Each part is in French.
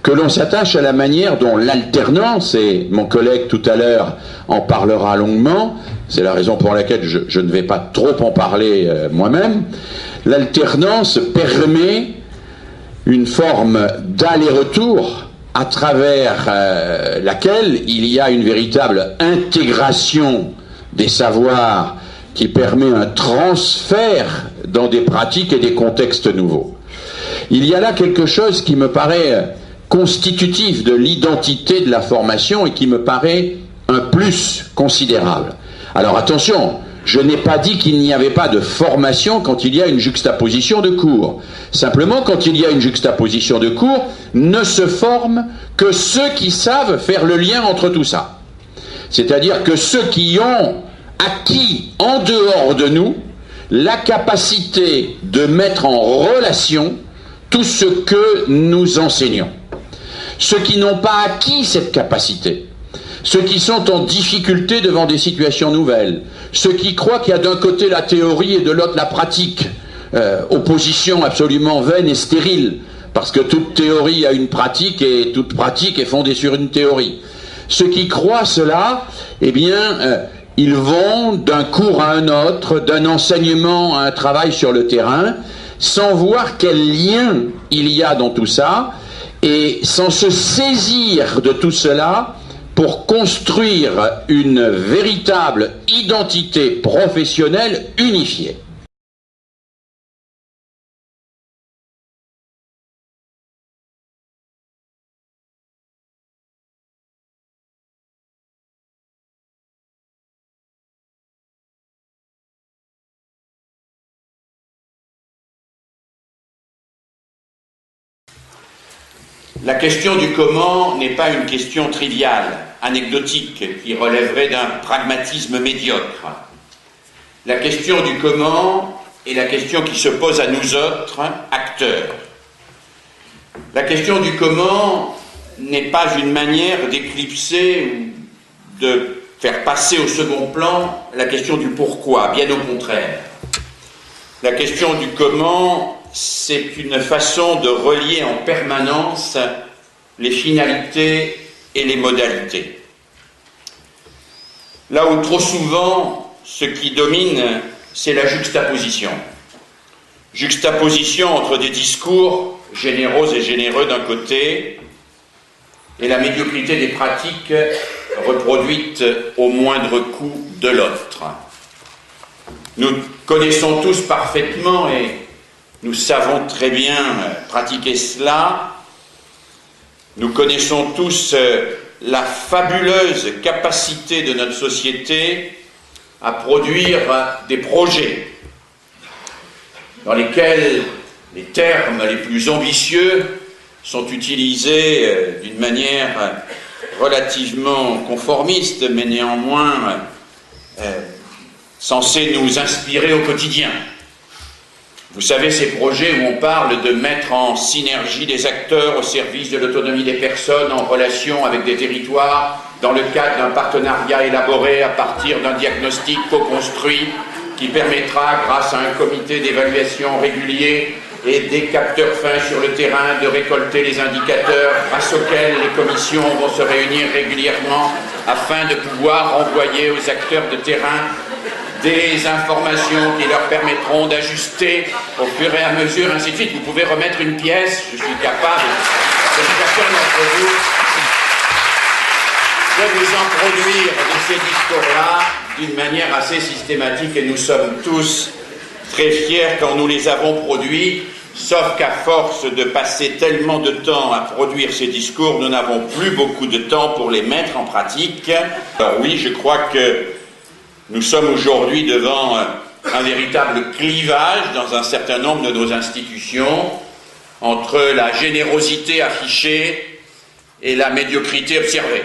que l'on s'attache à la manière dont l'alternance, et mon collègue tout à l'heure en parlera longuement, c'est la raison pour laquelle je ne vais pas trop en parler moi-même, l'alternance permet une forme d'aller-retour à travers laquelle il y a une véritable intégration des savoirs qui permet un transfert dans des pratiques et des contextes nouveaux. Il y a là quelque chose qui me paraît constitutif de l'identité de la formation et qui me paraît un plus considérable. Alors attention, je n'ai pas dit qu'il n'y avait pas de formation quand il y a une juxtaposition de cours. Simplement, quand il y a une juxtaposition de cours, ne se forment que ceux qui savent faire le lien entre tout ça. C'est-à-dire que ceux qui ont acquis en dehors de nous la capacité de mettre en relation tout ce que nous enseignons. Ceux qui n'ont pas acquis cette capacité, ceux qui sont en difficulté devant des situations nouvelles, ceux qui croient qu'il y a d'un côté la théorie et de l'autre la pratique, opposition absolument vaine et stérile, parce que toute théorie a une pratique et toute pratique est fondée sur une théorie. Ceux qui croient cela, eh bien, ils vont d'un cours à un autre, d'un enseignement à un travail sur le terrain, sans voir quel lien il y a dans tout ça, et sans se saisir de tout cela pour construire une véritable identité professionnelle unifiée. La question du comment n'est pas une question triviale, anecdotique, qui relèverait d'un pragmatisme médiocre. La question du comment est la question qui se pose à nous autres, acteurs. La question du comment n'est pas une manière d'éclipser ou de faire passer au second plan la question du pourquoi, bien au contraire. La question du comment, c'est une façon de relier en permanence les finalités et les modalités. Là où trop souvent, ce qui domine, c'est la juxtaposition. Juxtaposition entre des discours généraux et généreux d'un côté et la médiocrité des pratiques reproduites au moindre coup de l'autre. Nous connaissons tous parfaitement et nous savons très bien pratiquer cela. Nous connaissons tous la fabuleuse capacité de notre société à produire des projets dans lesquels les termes les plus ambitieux sont utilisés d'une manière relativement conformiste, mais néanmoins censés nous inspirer au quotidien. Vous savez, ces projets où on parle de mettre en synergie des acteurs au service de l'autonomie des personnes en relation avec des territoires dans le cadre d'un partenariat élaboré à partir d'un diagnostic co-construit qui permettra, grâce à un comité d'évaluation régulier et des capteurs fins sur le terrain, de récolter les indicateurs grâce auxquels les commissions vont se réunir régulièrement afin de pouvoir envoyer aux acteurs de terrain des informations qui leur permettront d'ajuster au fur et à mesure, ainsi de suite. Vous pouvez remettre une pièce, je suis capable, chacun d'entre vous, de vous en produire de ces discours-là d'une manière assez systématique, et nous sommes tous très fiers quand nous les avons produits, sauf qu'à force de passer tellement de temps à produire ces discours, nous n'avons plus beaucoup de temps pour les mettre en pratique. Alors oui, je crois que nous sommes aujourd'hui devant un véritable clivage dans un certain nombre de nos institutions entre la générosité affichée et la médiocrité observée.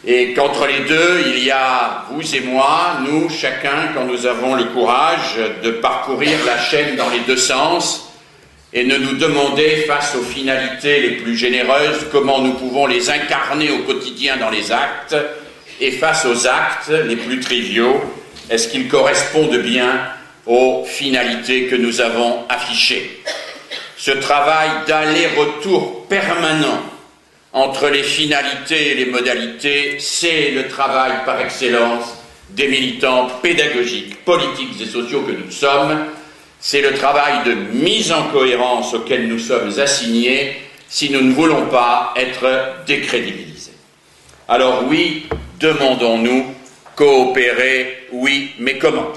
Et qu'entre les deux, il y a vous et moi, nous, chacun, quand nous avons le courage de parcourir la chaîne dans les deux sens et de nous demander, face aux finalités les plus généreuses, comment nous pouvons les incarner au quotidien dans les actes, et face aux actes les plus triviaux, est-ce qu'ils correspondent bien aux finalités que nous avons affichées? Ce travail d'aller-retour permanent entre les finalités et les modalités, c'est le travail par excellence des militants pédagogiques, politiques et sociaux que nous sommes. C'est le travail de mise en cohérence auquel nous sommes assignés si nous ne voulons pas être décrédibilisés. Alors oui, demandons-nous, coopérer, oui, mais comment ?